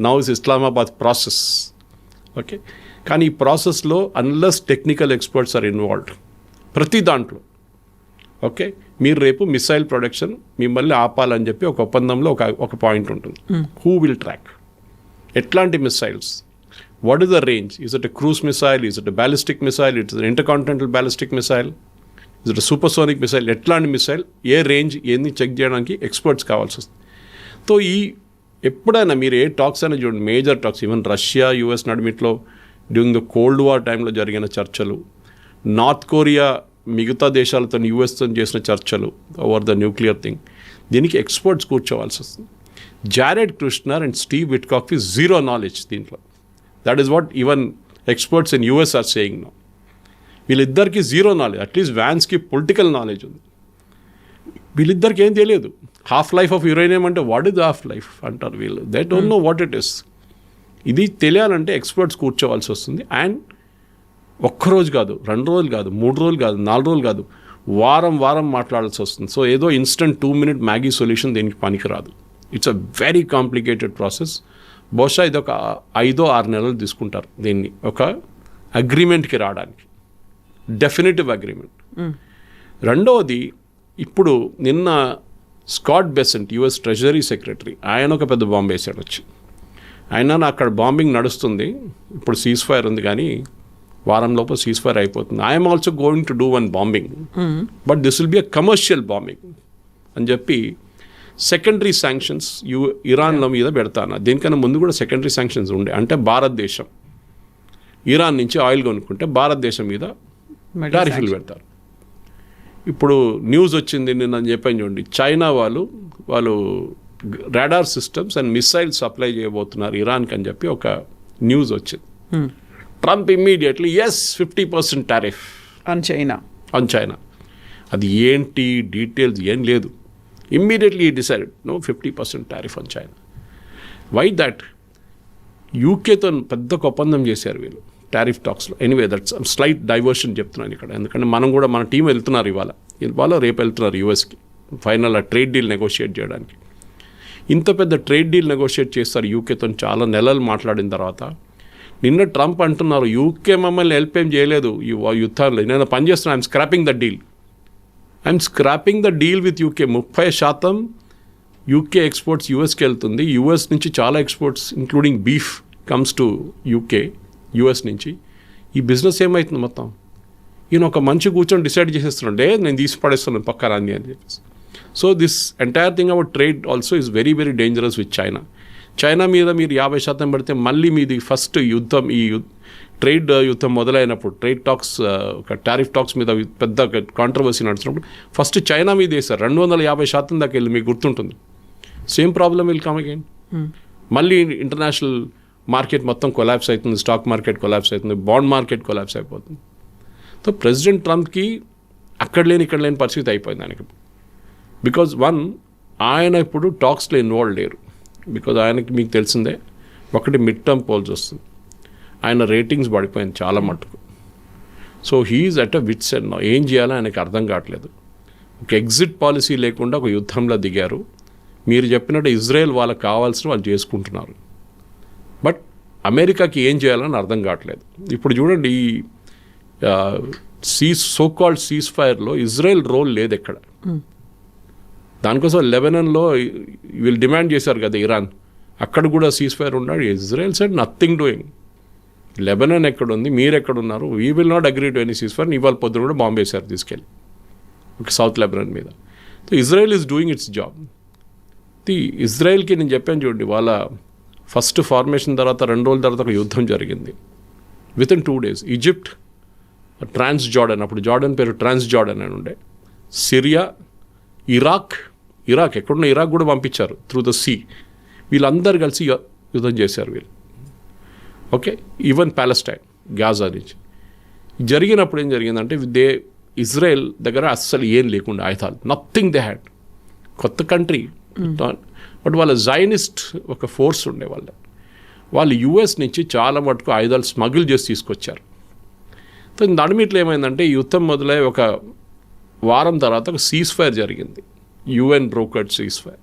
now is Islamabad process. Okay, కానీ ఈ ప్రాసెస్లో unless technical experts are involved ప్రతి దాంట్లో. ఓకే, మీరు రేపు మిసైల్ ప్రొడక్షన్ మిమ్మల్ని ఆపాలని చెప్పి ఒక ఒప్పందంలో ఒక పాయింట్ ఉంటుంది. హూ విల్ ట్రాక్ ఎట్లాంటి missiles, what is the range, is it a cruise missile, is it a ballistic missile, it is intercontinental ballistic missile, is it supersonic missile, ఎట్లాంటి మిసైల్, ఏ రేంజ్ ఏంది చెక్ చేయడానికి experts కావాల్సి వస్తుంది. సో ఎప్పుడైనా మీరు ఏ టాక్స్ అయినా చూడండి, major talks, even Russia US నడిమిట్లో during the Cold War time జరిగిన చర్చలు, నార్త్ కొరియా మిగతా దేశాలతో యుఎస్తో చేసిన చర్చలు ఓవర్ ద న్యూక్లియర్ థింగ్, దీనికి ఎక్స్పర్ట్స్ కూర్చోవాల్సి వస్తుంది. Jared Kushner and Steve Witkoff is zero knowledge దీంట్లో. That is what even experts in US are saying now. వీళ్ళిద్దరికి జీరో నాలెడ్జ్, అట్లీస్ట్ వ్యాన్స్కి పొలిటికల్ నాలెడ్జ్ ఉంది, వీళ్ళిద్దరికి ఏం తెలియదు. హాఫ్ లైఫ్ ఆఫ్ యురేనియం అంటే వాట్ ఇస్ హాఫ్ లైఫ్ అంటారు వీళ్ళు. They don't know what it is. ఇది తెలియాలంటే ఎక్స్పర్ట్స్ కూర్చోవాల్సి వస్తుంది. అండ్ ఒక్కరోజు కాదు, 2 రోజులు కాదు, 3 రోజులు కాదు, 4 రోజులు కాదు, వారం మాట్లాడాల్సి వస్తుంది. సో ఏదో ఇన్స్టెంట్ 2-minute మ్యాగీ సొల్యూషన్ దీనికి పనికిరాదు. It's a very complicated process. బహుశా ఇది ఒక 5-6 నెలలు తీసుకుంటారు దీన్ని ఒక అగ్రిమెంట్కి రావడానికి, డెఫినెటివ్ అగ్రిమెంట్. రెండవది, ఇప్పుడు నిన్న Scott Besant US treasury secretary, ఆయన ఒక పెద్ద బాంబు వేసాడు వచ్చి. ఆయన అక్కడ బాంబింగ్ నడుస్తుంది, ఇప్పుడు సీజ్ ఫైర్ ఉంది, కానీ వారం లోపు సీజ్ ఫైర్ అయిపోతుంది. I'm also going to do one bombing, but this will be a commercial bombing అని చెప్పి సెకండరీ శాంక్షన్స్ ఇరాన్ల మీద పెడతాను. దీనికన్నా ముందు కూడా సెకండరీ శాంక్షన్స్ ఉండే, అంటే భారతదేశం ఇరాన్ నుంచి ఆయిల్ కొనుక్కుంటే భారతదేశం మీద టారిఫ్లు పెడతారు. ఇప్పుడు న్యూస్ వచ్చింది నిన్న చెప్పాను చూడండి, చైనా వాళ్ళు radar systems and missiles supply చేయబోతున్నారు ఇరాన్కి అని చెప్పి ఒక న్యూస్ వచ్చింది. Trump immediately 50% tariff on China. అది ఏంటి డీటెయిల్స్ ఏం లేదు. Immediately decided no 50% tariff on China. Why that? యూకేతో పెద్ద ఒప్పందం చేశారు వీళ్ళు టారిఫ్ టాక్స్లో. ఎనీవే, దట్స్ స్లైట్ డైవర్షన్ చెప్తున్నాను ఇక్కడ, ఎందుకంటే మనం కూడా మన టీం వెళ్తున్నారు ఇవాళ రేపు వెళ్తున్నారు యూఎస్కి ఫైనల్ ఆ ట్రేడ్ డీల్ నెగోషియేట్ చేయడానికి. ఇంత పెద్ద ట్రేడ్ డీల్ నెగోషియేట్ చేస్తారు యూకేతో చాలా నెలలు మాట్లాడిన తర్వాత. నిన్న ట్రంప్ అంటున్నారు యూకే మమ్మల్ని హెల్ప్ ఏం చేయలేదు ఈ యుద్ధాల్లో, నేను పనిచేస్తున్నాను, I'm scraping the deal with UK. 30% UK exports యూఎస్కి వెళ్తుంది. యూఎస్ నుంచి చాలా exports including beef comes to UK US నుంచి. ఈ బిజినెస్ ఏమవుతుంది మొత్తం? ఈయన ఒక మంచి కూర్చొని డిసైడ్ చేసేస్తున్నాడే నేను తీసి పడేస్తున్నాను పక్క రాంది అని చెప్పేసి. So this entire thing our trade also is very very dangerous with China మీద మీరు 50% పెడితే మళ్ళీ మీది ఫస్ట్ యుద్ధం, ఈ ట్రేడ్ యుద్ధం మొదలైనప్పుడు ట్రేడ్ టాక్స్ ఒక టారిఫ్ టాక్స్ మీద పెద్ద కాంట్రవర్సీ నడుస్తున్నప్పుడు ఫస్ట్ చైనా మీద వేశారు 250% దాకా వెళ్ళి, మీకు గుర్తుంటుంది. Same problem will come again. మళ్ళీ ఇంటర్నేషనల్ మార్కెట్ మొత్తం కొలాప్స్ అవుతుంది, స్టాక్ మార్కెట్ కొలాప్స్ అవుతుంది, బాండ్ మార్కెట్ కొలాప్స్ అయిపోతుంది. సో ప్రెసిడెంట్ ట్రంప్కి అక్కడ లేని పరిస్థితి అయిపోయింది ఆయనకి. బికాజ్ ఆయన ఇప్పుడు టాక్స్లో ఇన్వాల్వ్ లేరు. బికాజ్ ఆయనకి మీకు తెలిసిందే, ఒకటి మిడ్ టర్మ్ పోల్స్ వస్తుంది, ఆయన రేటింగ్స్ పడిపోయింది చాలా మటుకు. So he's at a wit's end. ఏం చేయాలో ఆయనకి అర్థం కావట్లేదు. ఒక ఎగ్జిట్ పాలసీ లేకుండా ఒక యుద్ధంలో దిగారు. మీరు చెప్పినట్టు ఇజ్రాయెల్ వాళ్ళకి కావాల్సిన వాళ్ళు చేసుకుంటున్నారు, బట్ అమెరికాకి ఏం చేయాలని అర్థం కావట్లేదు. ఇప్పుడు చూడండి, ఈ సోకాల్డ్ సీజ్ ఫైర్లో ఇజ్రాయెల్ రోల్ లేదు ఎక్కడ. దానికోసం లెబనాన్లో వీళ్ళు డిమాండ్ చేశారు కదా ఇరాన్, అక్కడ కూడా సీజ్ ఫైర్ ఉన్నాడు. Israel side nothing doing. Lebanon ఎక్కడుంది, మీరు ఎక్కడున్నారు? We will not agree to any cease fire. ఇవాళ పొద్దున కూడా బాంబు వేశారు తీసుకెళ్ళి ఒక సౌత్ లెబనాన్ మీద. So Israel is doing its job. ఇజ్రాయెల్కి నేను చెప్పాను చూడండి, వాళ్ళ ఫస్ట్ ఫార్మేషన్ తర్వాత 2 రోజుల తర్వాత ఒక యుద్ధం జరిగింది. Within 2 days Egypt, Transjordan, అప్పుడు జార్డన్ పేరు ట్రాన్స్ జార్డన్ అని ఉండే, సిరియా, ఇరాక్ ఎక్కడున్న ఇరాక్ కూడా పంపించారు త్రూ ద సీ. వీళ్ళందరూ కలిసి యుద్ధం చేశారు వీళ్ళు. ఓకే, ఈవెన్ ప్యాలెస్టైన్, గాజా నుంచి జరిగినప్పుడు ఏం జరిగిందంటే ఇజ్రాయెల్ దగ్గర అస్సలు ఏం లేకుండా ఆయుధాలు, నథింగ్ దే హ్యాడ్. కొత్త కంట్రీ, బట్ వాళ్ళ జైనిస్ట్ ఒక ఫోర్స్ ఉండే వాళ్ళు యుఎస్ నుంచి చాలా మటుకు ఆయుధాలు స్మగుల్ చేసి తీసుకొచ్చారు. నడిమిట్లో ఏమైందంటే ఈ యుద్ధం మొదలై ఒక వారం తర్వాత ఒక సీజ్ ఫైర్ జరిగింది, యుఎన్ బ్రోకర్డ్ సీజ్ ఫైర్.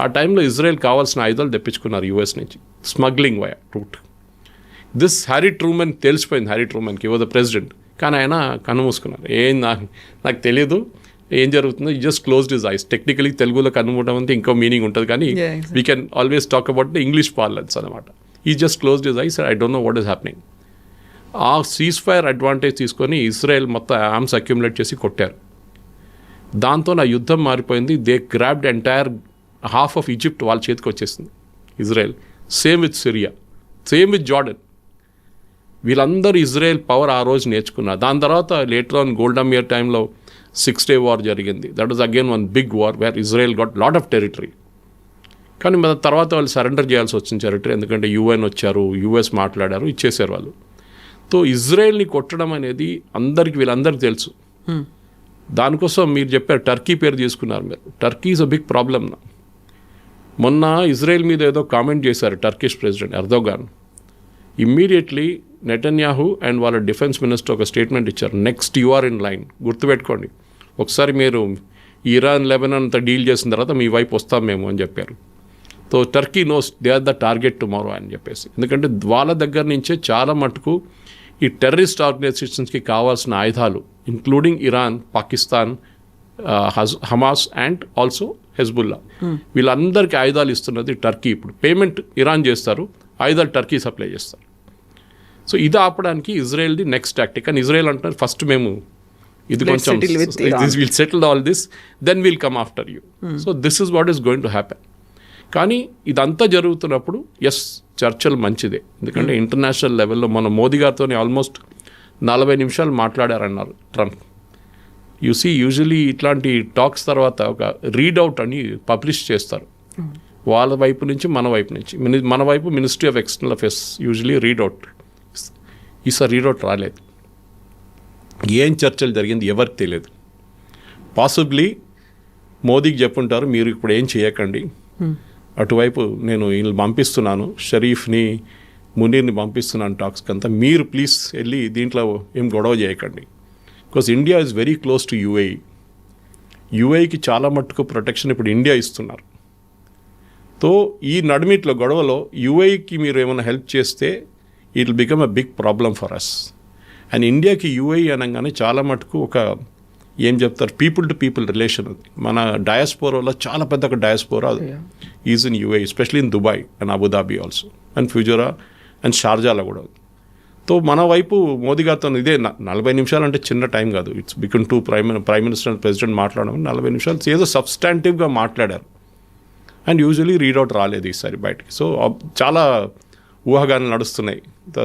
ఆ టైంలో ఇజ్రాయెల్ కావాల్సిన ఆయుధాలు తెప్పించుకున్నారు యుఎస్ నుంచి, smuggling via route. This Harry Truman తెలిసిపోయింది, హ్యారీ ట్రూమన్కి వాజ్ ద ప్రెసిడెంట్. కానీ ఆయన కన్నుమూసుకున్నారు, నాకు తెలియదు ఏం జరుగుతుందో. He just closed his eyes. Technically తెలుగులో కన్నుమూయడం అంటే ఇంకో మీనింగ్ ఉంటుంది, కానీ we can always talk about the English parlance అనమాట. He just closed his eyes, I don't know what is happening. ఆ సీజ్ ఫైర్ అడ్వాంటేజ్ తీసుకొని ఇజ్రాయెల్ మొత్తం ఆర్మ్స్ అక్యుములేట్ చేసి కొట్టారు. దాంతో నా యుద్ధం మారిపోయింది. They grabbed entire half of Egypt వాళ్ళ చేతికి వచ్చేసింది Israel. Same with Syria, same with Jordan. వీళ్ళందరూ ఇజ్రాయెల్ పవర్ ఆ రోజు నేర్చుకున్నారు. దాని తర్వాత లేటర్ ఆన్ గోల్డా మీర్ టైంలో 6 Day వార్ జరిగింది. That was again one big war where Israel got lot of territory. కానీ మన తర్వాత వాళ్ళు సరెండర్ చేయాల్సి వచ్చింది టెరిటరీ, ఎందుకంటే యుఎన్ వచ్చారు, యుఎస్ మాట్లాడారు, ఇచ్చేసారు వాళ్ళు. సో ఇజ్రాయెల్ని కొట్టడం అనేది వీళ్ళందరికీ తెలుసు. దానికోసం మీరు చెప్పారు టర్కీ పేరు తీసుకున్నారు మీరు. Turkey is a big problem. మొన్న ఇజ్రాయెల్ మీద ఏదో కామెంట్ చేశారు Turkish president Erdogan. Immediately Netanyahu and వాళ్ళ డిఫెన్స్ మినిస్టర్ ఒక స్టేట్మెంట్ ఇచ్చారు, next you are in line. గుర్తుపెట్టుకోండి, ఒకసారి మీరు ఇరాన్ లెబనాన్ అంతా డీల్ చేసిన తర్వాత మీ వైపు వస్తాం మేము అని చెప్పారు. So Turkey knows they are the target tomorrow అని చెప్పేసి. ఎందుకంటే వాళ్ళ దగ్గర నుంచే చాలా మటుకు ఈ టెర్రరిస్ట్ ఆర్గనైజేషన్స్కి కావాల్సిన ఆయుధాలు, including Iran, Pakistan, Hamas and also Hezbollah, వీళ్ళందరికీ ఆయుధాలు ఇస్తున్నది టర్కీ. ఇప్పుడు పేమెంట్ ఇరాన్ చేస్తారు, ఆయుధాలు టర్కీ సప్లై చేస్తారు. సో ఇది ఆపడానికి ఇజ్రాయెల్ది నెక్స్ట్ టాక్టిక్. అని ఇజ్రాయెల్ అంటున్నారు, ఫస్ట్ మేము ఇది కొంచెం will settle all this, then will come after you. So this is what is going to happen. కానీ ఇదంతా జరుగుతున్నప్పుడు ఎస్ చర్చలు మంచిదే, ఎందుకంటే ఇంటర్నేషనల్ లెవెల్లో మన మోదీ గారితో ఆల్మోస్ట్ 40 నిమిషాలు మాట్లాడారన్నారు ట్రంప్. యూజువలీ ఇట్లాంటి టాక్స్ తర్వాత ఒక రీడౌట్ అని పబ్లిష్ చేస్తారు, వాళ్ళ వైపు నుంచి మన వైపు నుంచి. మన వైపు ministry of external affairs usually read out. ఈసారి రీడౌట్ రాలేదు. ఏం చర్చలు జరిగింది ఎవరికి తెలియదు. పాసిబ్లీ మోదీకి చెప్పుంటారు, మీరు ఇప్పుడు ఏం చేయకండి, అటువైపు నేను వీళ్ళు పంపిస్తున్నాను, షరీఫ్ని మునీర్ని పంపిస్తున్నాను టాక్స్కి అంతా, మీరు ప్లీజ్ వెళ్ళి దీంట్లో ఏం గొడవ చేయకండి. Because India is very close to UAE. యుఏఈకి చాలా మట్టుకు ప్రొటెక్షన్ ఇప్పుడు ఇండియా ఇస్తున్నారు. సో ఈ నడిమిట్లో గొడవలో యుఏఈకి మీరు ఏమైనా హెల్ప్ చేస్తే it will become a big problem for us. And ఇండియాకి యుఏఈ అనగానే చాలా మటుకు ఒక ఏం చెప్తారు, పీపుల్ టు పీపుల్ రిలేషన్. అది మన డయాస్పోరాలో చాలా పెద్ద ఒక diaspora is in UAE, especially in Dubai and Abu Dhabi also and Fujairah and షార్జాలో కూడా. సో మన వైపు మోదీ గారితో ఇదే 40 నిమిషాలు అంటే చిన్న టైం కాదు. It's become two prime minister and president మాట్లాడడం 40 నిమిషాలు ఏదో సబ్స్టాంటివ్గా మాట్లాడారు. అండ్ యూజువలీ రీడౌట్ రాలేదు ఈసారి బయటికి. సో చాలా ఊహాగానాలు నడుస్తున్నాయి.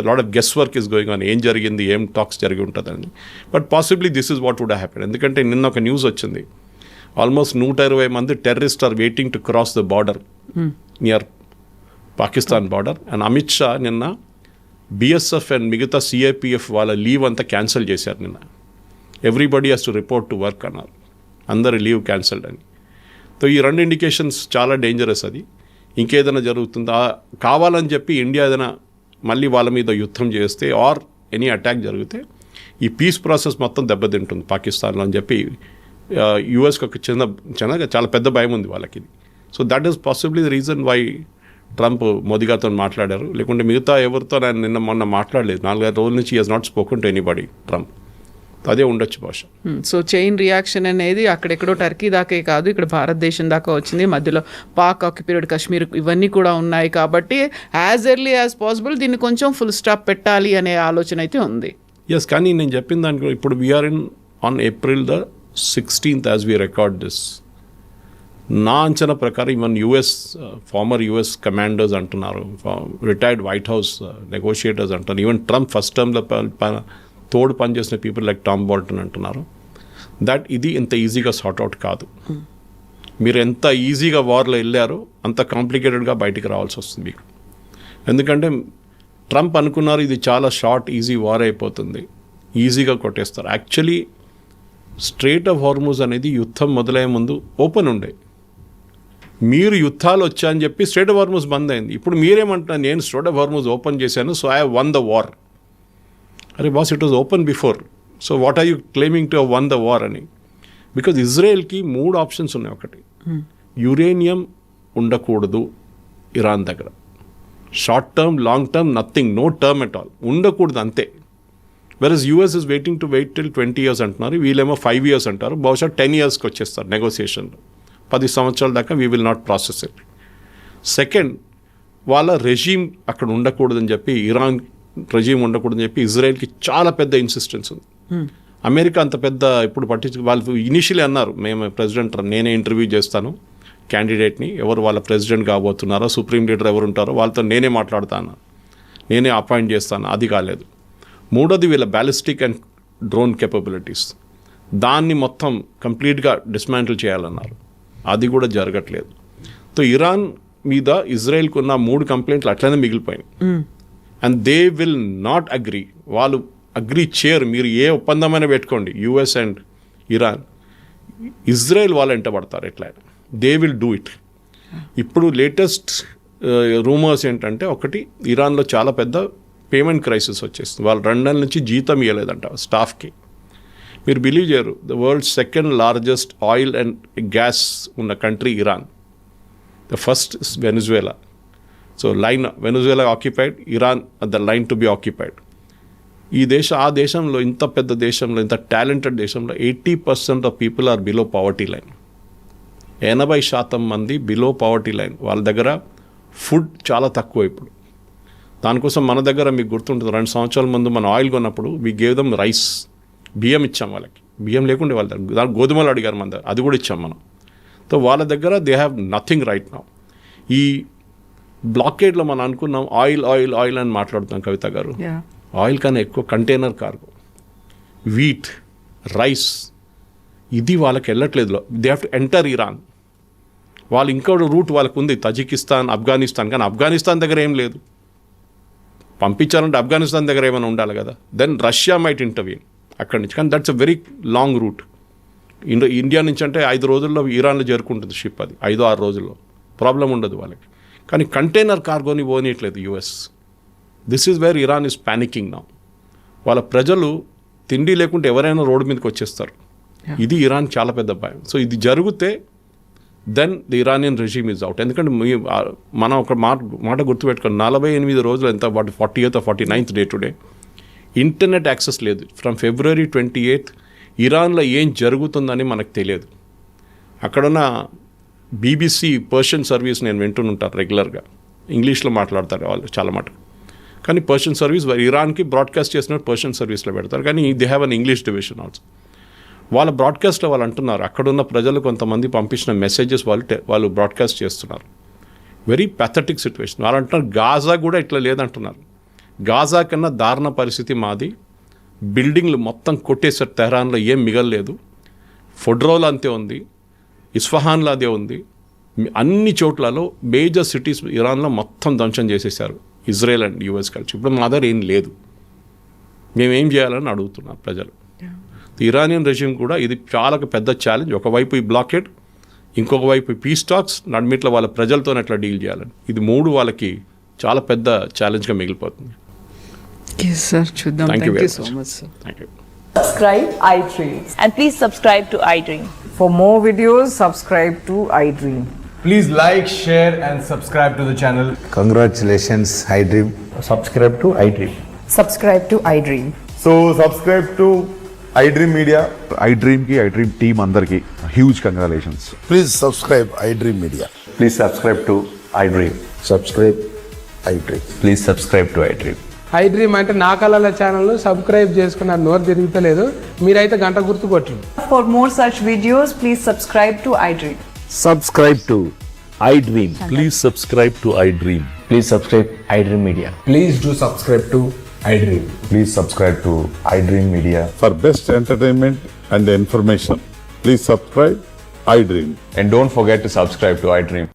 Lot of guesswork is going on, ఏం జరిగింది, ఏం టాక్స్ జరిగి ఉంటుందని. But possibly this is what would happen. ఎందుకంటే నిన్న ఒక న్యూస్ వచ్చింది, ఆల్మోస్ట్ 120 మంది terrorist are waiting to cross the border near Pakistan border. And Amit Shah నిన్న బిఎస్ఎఫ్ అండ్ మిగతా సిఐపిఎఫ్ వాళ్ళ లీవ్ అంతా క్యాన్సిల్ చేశారు నిన్న. Everybody has to report to work అన్నారు, అందరి లీవ్ క్యాన్సిల్డ్ అని. సో ఈ 2 ఇండికేషన్స్ చాలా డేంజరస్. అది ఇంకేదైనా జరుగుతుందా, కావాలని చెప్పి ఇండియా ఏదైనా మళ్ళీ వాళ్ళ మీద యుద్ధం చేస్తే ఆర్ ఎనీ అటాక్ జరిగితే ఈ పీస్ ప్రాసెస్ మొత్తం దెబ్బతింటుంది పాకిస్తాన్లో అని చెప్పి యూఎస్కి ఒక చాలా పెద్ద భయం ఉంది వాళ్ళకి. So that is possibly the reason why Trump Modi గారితో మాట్లాడారు. లేకుంటే మిగతా ఎవరితో ఆయన నిన్న మొన్న మాట్లాడలేదు. 4-5 రోజుల నుంచి he has not spoken to anybody Trump. అదే ఉండొచ్చు బహుశా. సో చైన్ రియాక్షన్ అనేది అక్కడెక్కడో టర్కీ దాకే కాదు, ఇక్కడ భారతదేశం దాకా వచ్చింది. మధ్యలో పాక్ ఆక్యుపైడ్ కాశ్మీర్ ఇవన్నీ కూడా ఉన్నాయి. కాబట్టి యాజ్ ఎర్లీ యాజ్ పాసిబుల్ దీన్ని కొంచెం ఫుల్ స్టాప్ పెట్టాలి అనే ఆలోచన అయితే ఉంది. ఎస్, కానీ నేను చెప్పిన దానికి ఇప్పుడు we're on April 16th as we record this. నా అంచనా ప్రకారం ఈవెన్ ఫార్మర్ యుఎస్ కమాండర్స్ అంటున్నారు, రిటైర్డ్ వైట్ హౌస్ నెగోషియేటర్స్ అంటున్నారు, ఈవెన్ ట్రంప్ ఫస్ట్ టర్మ్లో తోడు పనిచేసిన పీపుల్ లైక్ టామ్ బోల్టన్ అంటున్నారు దట్ ఇది ఇంత ఈజీగా సార్ట్అవుట్ కాదు. మీరు ఎంత ఈజీగా వార్లో వెళ్ళారో అంత కాంప్లికేటెడ్గా బయటికి రావాల్సి వస్తుంది మీకు. ఎందుకంటే ట్రంప్ అనుకున్నారు ఇది చాలా షార్ట్ ఈజీ వార్ అయిపోతుంది, ఈజీగా కొట్టేస్తారు. యాక్చువల్లీ స్ట్రేట్ ఆఫ్ హార్మూజ్ అనేది యుద్ధం మొదలయ్యే ముందు ఓపెన్ ఉండే. మీరు యుద్ధాలు వచ్చాయని చెప్పి స్ట్రేట్ ఆఫ్ హార్మూజ్ బంద్ అయింది. ఇప్పుడు మీరేమంటున్నారు, నేను స్ట్రేట్ ఆఫ్ హార్మూజ్ ఓపెన్ చేశాను, so I have won the war. అరే boss, it was open before, so what are you claiming to have won the war అని? బికాజ్ ఇజ్రాయెల్కి 3 ఆప్షన్స్ ఉన్నాయి. ఒకటి, యురేనియం ఉండకూడదు ఇరాన్ దగ్గర. Short term, long term, nothing, no term at all, ఉండకూడదు అంతే. Versus US is waiting to wait till 20 years అంటున్నారు, వీళ్ళేమో 5 years అంటారు. బహుశా 10 yearsకి వచ్చేస్తారు నెగోసియేషన్లో. 10 సంవత్సరాల దాకా we will not process it. Second, వాళ్ళ రెజీమ్ అక్కడ ఉండకూడదని చెప్పి, ఇరాన్ రెజీమ్ ఉండకూడదని చెప్పి ఇజ్రాయెల్కి చాలా పెద్ద ఇన్సిస్టెన్స్ ఉంది. అమెరికా అంత పెద్ద ఇప్పుడు వాళ్ళు ఇనిషియలీ అన్నారు, మేము ప్రెసిడెంట్ నేనే ఇంటర్వ్యూ చేస్తాను క్యాండిడేట్ని, ఎవరు వాళ్ళ ప్రెసిడెంట్ కాబోతున్నారో, సుప్రీం లీడర్ ఎవరు ఉంటారో వాళ్ళతో నేనే మాట్లాడతాను, నేనే అపాయింట్ చేస్తాను. అది కాలేదు. మూడోది, వీళ్ళ బ్యాలిస్టిక్ అండ్ డ్రోన్ కేపబిలిటీస్, దాన్ని మొత్తం కంప్లీట్గా డిస్మాంటిల్ చేయాలన్నారు. అది కూడా జరగట్లేదు. సో ఇరాన్ మీద ఇజ్రాయెల్కి ఉన్న 3 కంప్లైంట్లు అట్లనే మిగిలిపోయినాయి. And they will not agree. వాళ్ళు అగ్రీ చేయరు. మీరు ఏ ఒప్పందమైనా పెట్టుకోండి, యుఎస్ అండ్ ఇరాన్, ఇజ్రాయెల్ వాళ్ళు వెంట పడతారు ఎట్లయినా. They will do it. ఇప్పుడు లేటెస్ట్ రూమర్స్ ఏంటంటే, ఒకటి, ఇరాన్లో చాలా పెద్ద పేమెంట్ క్రైసిస్ వచ్చేస్తుంది. వాళ్ళు 2 నెలల నుంచి జీతం ఇవ్వలేదంట స్టాఫ్కి. మీరు బిలీవ్ చేయరు, the world second largest oil and gas ఉన్న country Iran. The first is Venezuela. So line Venezuela occupied, Iran the line to be occupied. ఆ దేశంలో, ఇంత పెద్ద దేశంలో, ఇంత టాలెంటెడ్ దేశంలో 80% of people are below poverty line. 80% మంది బిలో పవర్టీ లైన్. వాళ్ళ దగ్గర ఫుడ్ చాలా తక్కువ. ఇప్పుడు దానికోసం మన దగ్గర మీకు గుర్తుంటుంది, 2 సంవత్సరాల ముందు మనం ఆయిల్ కొన్నప్పుడు వి గేవ్ దమ్ రైస్, బియ్యం ఇచ్చాం వాళ్ళకి. బియ్యం లేకుండే వాళ్ళ దగ్గర, దాని గోధుమలు అడిగారు మన దగ్గర, అది కూడా ఇచ్చాం మనం. సో వాళ్ళ దగ్గర they have nothing right now. ఈ బ్లాకేడ్లో మనం అనుకున్నాం ఆయిల్ ఆయిల్ ఆయిల్ అని మాట్లాడుతున్నాం కవిత గారు. ఆయిల్ కన్నా ఎక్కువ కంటైనర్ కార్గో, వీట్, రైస్, ఇది వాళ్ళకి వెళ్ళట్లేదు. They have to enter Iran. వాళ్ళు ఇంకో రూట్ వాళ్ళకు ఉంది, తజికిస్తాన్, ఆఫ్ఘనిస్తాన్. కానీ ఆఫ్ఘనిస్తాన్ దగ్గర ఏం లేదు. పంపించాలంటే ఆఫ్ఘనిస్తాన్ దగ్గర ఏమైనా ఉండాలి కదా. దెన్ రష్యా మైట్ ఇంటర్వ్యూన్ అక్కడి నుంచి. కానీ that's a very long route. India నుంచి అంటే 5 రోజుల్లో ఇరాన్లో చేరుకుంటుంది షిప్. అది 5-6 రోజుల్లో, ప్రాబ్లం ఉండదు వాళ్ళకి. కానీ కంటైనర్ కార్గోని పోనీయట్లేదు US. This is where Iran is panicking now. వాళ్ళ ప్రజలు తిండి లేకుంటే ఎవరైనా రోడ్డు మీదకి వచ్చేస్తారు. ఇది ఇరాన్ చాలా పెద్ద భయం. సో ఇది జరిగితే then the Iranian regime is out. ఎందుకంటే మనం ఒక మాట గుర్తుపెట్టుకోండి, 48 రోజులు, ఎంత 40th or 49th day today, internet access లేదు. ఫ్రమ్ February 28th ఇరాన్లో ఏం జరుగుతుందని మనకు తెలియదు. అక్కడున్న BBC పర్షియన్ సర్వీస్ నేను వింటుంటాను రెగ్యులర్గా. ఇంగ్లీష్లో మాట్లాడతారు వాళ్ళు చాలా మాట. కానీ పర్షియన్ సర్వీస్ ఇరాన్కి బ్రాడ్కాస్ట్ చేసినట్టు పర్షియన్ సర్వీస్లో పెడతారు. కానీ they have an English division also. వాళ్ళ బ్రాడ్కాస్ట్లో వాళ్ళు అంటున్నారు, అక్కడున్న ప్రజలు కొంతమంది పంపించిన మెసేజెస్ వాళ్ళు బ్రాడ్కాస్ట్ చేస్తున్నారు. Very pathetic situation. వాళ్ళు అంటున్నారు గాజా కూడా ఇట్లా లేదంటున్నారు. గాజా కన్నా దారుణ పరిస్థితి మాది. బిల్డింగ్లు మొత్తం కొట్టేసారు. తెహరాన్లో ఏం మిగలలేదు. ఫొడ్రోలో అంతే ఉంది, ఇస్ఫహాన్లో అదే ఉంది. అన్ని చోట్లలో మేజర్ సిటీస్ ఇరాన్లో మొత్తం ధ్వంసం చేసేసారు ఇజ్రాయెల్ అండ్ యుఎస్ కలిసి. ఇప్పుడు మా దగ్గర ఏం లేదు, మేమేం చేయాలని అడుగుతున్నారు ప్రజలు. ఇరానియన్ రెజ్యూమ్ కూడా ఇది చాలా పెద్ద ఛాలెంజ్. ఒకవైపు ఈ బ్లాకెడ్, ఇంకొక వైపు పీస్ టాక్స్, నడిమిట్లో వాళ్ళ ప్రజలతో ఎట్లా డీల్ చేయాలని. ఇది 3 వాళ్ళకి చాలా పెద్ద ఛాలెంజ్గా మిగిలిపోతుంది. సార్ చూద్దాం. Thank you thank very you so much. Much sir. Thank you. Subscribe iDream. And please subscribe to iDream. For more videos, subscribe to iDream. Please like, share, and subscribe to the channel. Congratulations, iDream. Subscribe to iDream. Subscribe to iDream. So subscribe to iDream Media. iDream team అందరికి huge congratulations. Please subscribe iDream Media. Please subscribe to iDream. Subscribe iDream. Please subscribe to iDream. iDream అంటే నా కళల channel subscribe చేసుకున్న నోరు తిరుగుతలేదు, మీరైతే గంట గుర్తు కొట్టండి. For more such videos, please subscribe to iDream. Subscribe to iDream. Please subscribe to iDream. Please subscribe iDream Media. Please do subscribe to iDream. Please subscribe to iDream Media. For best entertainment and information, please subscribe iDream. And don't forget to subscribe to iDream.